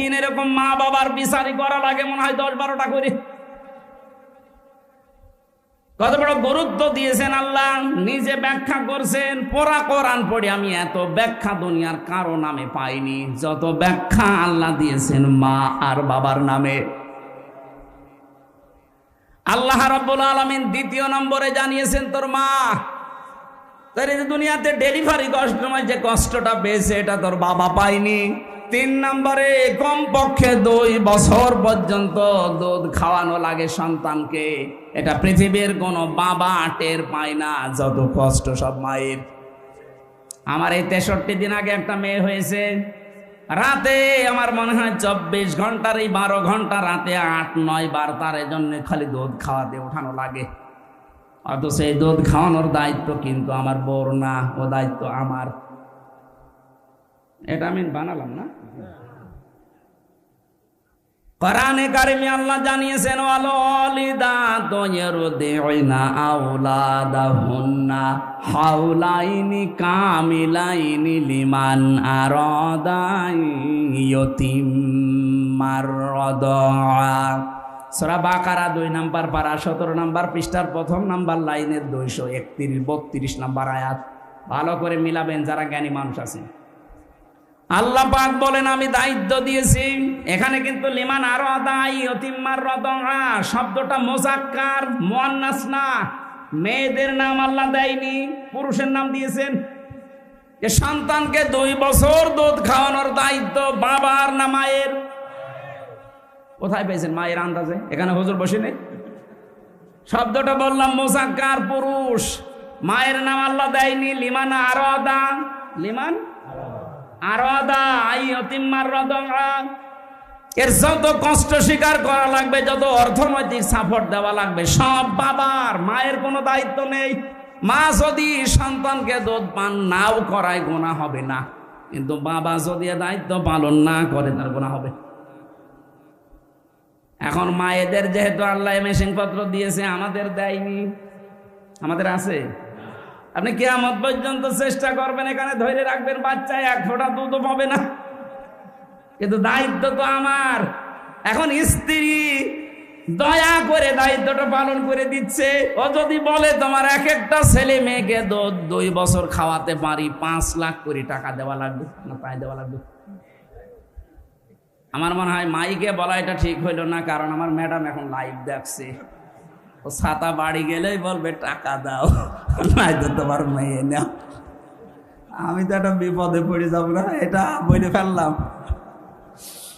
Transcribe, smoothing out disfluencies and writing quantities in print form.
প্রতিদিন এরকম মা বাবার বিচারি করা লাগে মনে হয় 10-12টা করে। কত বড় গুরুত্ব দিয়েছেন আল্লাহ, নিজে ব্যাখ্যা করছেন। পড়া কোরআন পড়ে আমি এত ব্যাখ্যা দুনিয়ার কারো নামে পাইনি যত ব্যাখ্যা আল্লাহ দিয়েছেন মা আর বাবার নামে। আল্লাহ রাব্বুল আলামিন 2 নম্বরে জানিয়েছেন তোর মা, তোর এই দুনিয়াতে ডেলিভারি কষ্টময় যে কষ্টটা পেয়েছে এটা তোর বাবা পায়নি। 3 নম্বরে কমপক্ষে 2 বছর পর্যন্ত দুধ খাওয়ানো লাগে সন্তানকে, এটা পৃথিবীর কোনো বাবা টের পায় না যত কষ্ট সব মায়ের। আমার এই 63 দিন আগে একটা মেয়ে হয়েছে, রাতে আমার মনে হয় 24 ঘন্টার এই 12 ঘন্টা রাতে 8-9 বার তার জন্য খালি দুধ খাওয়াতে ওঠানো লাগে। অথচ এই দুধ খাওয়ানোর দায়িত্ব কিন্তু আমার বউর না, ও দায়িত্ব আমার। এটা আমি বানালাম না, কোরআনে কারিমে আল্লাহ জানিয়েছেন ওয়ালিদাতু ইরদিউনা আওলাদাহুন্না হাওলাইনি কামিলাইনি লিমান আরাদা ইয়াতিম্মার রাদা। সূরা বাকারা 2 নম্বর পারা 17 নম্বর পৃষ্ঠার 1 নম্বর লাইনের 231-32 নম্বর আয়াত। ভালো করে মিলাবেন যারা জ্ঞানী মানুষ আছেন। আল্লাহ পাক বলেন আমি দায়িত্ব দিয়েছি। এখানে কিন্তু লিমান আরাদা ইয়াতিম্মার রাদা শব্দটা মুযাক্কার মুয়ান্নাস না, মেয়েদের নাম আল্লাহ দেয়নি, পুরুষের নাম দিয়েছেন। যে সন্তানকে 2 বছর দুধ খাওয়ানোর দায়িত্ব বাবার না মায়ের? কোথায় পেয়েছেন মায়ের আন্দাজে? এখানে হুজুর বসে নেই। শব্দটা বললাম মুযাক্কার, পুরুষ। মায়ের নাম আল্লাহ দেয়নি। লিমান আরাদা, লিমান আরাদা ইয়াতিম্মার রাদা। এর যত কষ্ট স্বীকার করা লাগবে, যত অর্থনৈতিক সাপোর্ট দেওয়া লাগবে সব বাবার, মায়ের কোনো দায়িত্ব নেই। মা যদি সন্তানকে দুধ পান নাও করায় গুনাহ হবে না, কিন্তু বাবা যদি দায়িত্ব পালন না করে তার গুনাহ হবে। এখন মায়েদের যেহেতু আল্লাহ মেশিন পত্র দিয়েছে, আমাদের দেয়নি। আমাদের আছে? আপনি কিয়ামত পর্যন্ত চেষ্টা করবেন, এখানে ধরে রাখবেন বাচ্চা 1 ফোঁটা দুধও পাবে না, কিন্তু দায়িত্ব তো আমার। এখন স্ত্রী দয়া করে দায়িত্বটা পালন করে দিচ্ছে। ও যদি বলে তোমার এক একটা ছেলে মেয়েকে 2 বছর খাওয়াতে পারি, 5 লাখ করে টাকা দেওয়া লাগবে না, তাই দেওয়া লাগবে। আমার মনে হয় মাইকে বলা এটা ঠিক হইল না, কারণ আমার ম্যাডাম এখন লাইভ দেখছে। ও ছাতা বাড়ি গেলেই বলবে টাকা দাও, নাই তো তোমার মেয়ে নাও। আমি তো একটা বিপদে পড়ে যাবো না, এটা বলে ফেললাম।